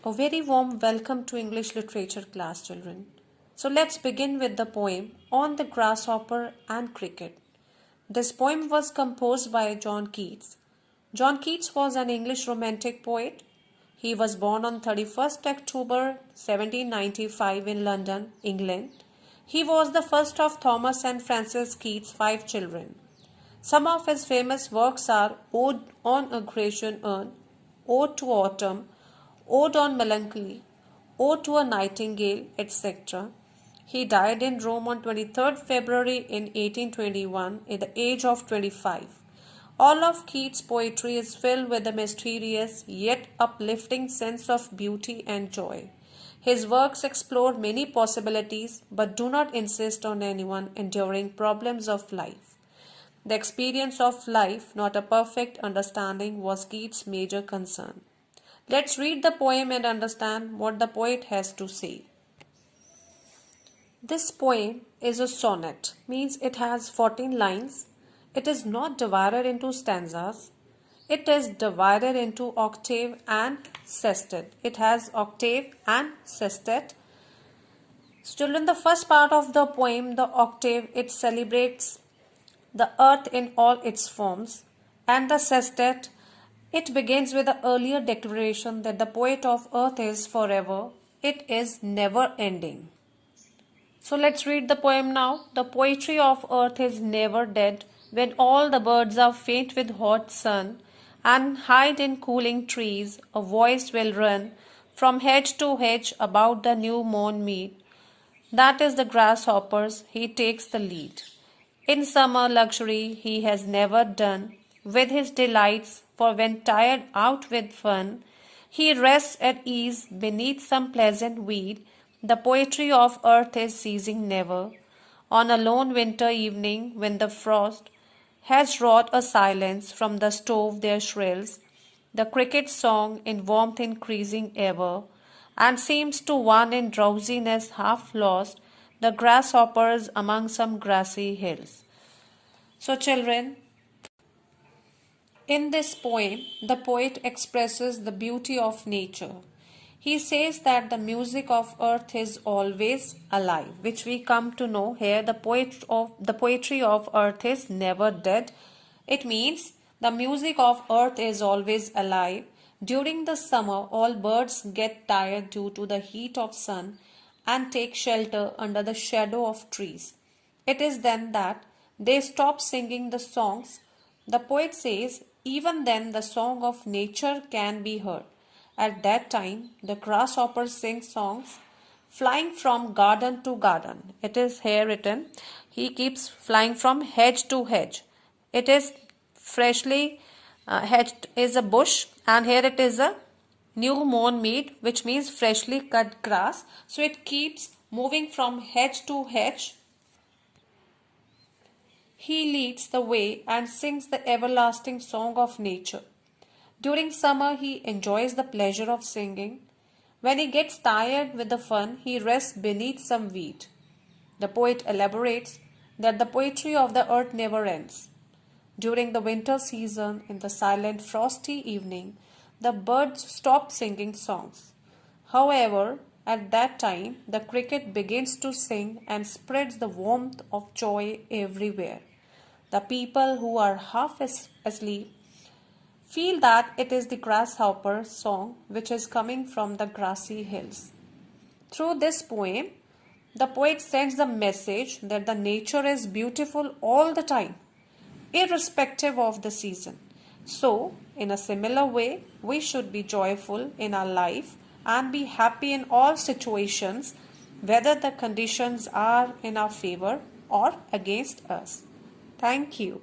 A very warm welcome to English literature class, children. So let's begin with the poem On the Grasshopper and Cricket. This poem was composed by John Keats. John Keats was an English romantic poet. He was born on 31st October 1795 in London, England. He was the first of Thomas and Frances Keats' 5 children. Some of his famous works are Ode on a Grecian Urn, Ode to Autumn, Ode on Melancholy, Ode to a Nightingale, etc. He died in Rome on 23rd February in 1821 at the age of 25. All of Keats' poetry is filled with a mysterious yet uplifting sense of beauty and joy. His works explore many possibilities but do not insist on anyone enduring problems of life. The experience of life, not a perfect understanding, was Keats' major concern. Let's read the poem and understand what the poet has to say. This poem is a sonnet, means it has 14 lines. It is not divided into stanzas. It is divided into octave and sestet. It has octave and sestet. Children, the first part of the poem, the octave, it celebrates the earth in all its forms, and the sestet, it begins with the earlier declaration that the poet of earth is forever, it is never ending. So let's read the poem now. The poetry of earth is never dead when all the birds are faint with hot sun and hide in cooling trees. A voice will run from hedge to hedge about the new mown mead. That is the grasshopper's, he takes the lead. In summer luxury he has never done with his delights, for when tired out with fun, he rests at ease beneath some pleasant weed. The poetry of earth is ceasing never. On a lone winter evening, when the frost has wrought a silence from the stove there shrills the cricket's song in warmth increasing ever, and seems to one in drowsiness half lost, the grasshoppers among some grassy hills. So, children, in this poem, the poet expresses the beauty of nature. He says that the music of earth is always alive, which we come to know here. The poetry of earth is never dead. It means the music of earth is always alive. During the summer, all birds get tired due to the heat of sun and take shelter under the shadow of trees. It is then that they stop singing the songs. The poet says, even then the song of nature can be heard. At that time, the grasshoppers sing songs, flying from garden to garden. It is here written, he keeps flying from hedge to hedge. It is freshly hedged is a bush, and here it is a new mown mead, which means freshly cut grass. So it keeps moving from hedge to hedge. He leads the way and sings the everlasting song of nature. During summer, he enjoys the pleasure of singing. When he gets tired with the fun, he rests beneath some weed. The poet elaborates that the poetry of the earth never ends. During the winter season, in the silent frosty evening, the birds stop singing songs. However, at that time, the cricket begins to sing and spreads the warmth of joy everywhere. The people who are half asleep feel that it is the grasshopper song which is coming from the grassy hills. Through this poem, the poet sends the message that the nature is beautiful all the time, irrespective of the season. So, in a similar way, we should be joyful in our life and be happy in all situations, whether the conditions are in our favor or against us. Thank you.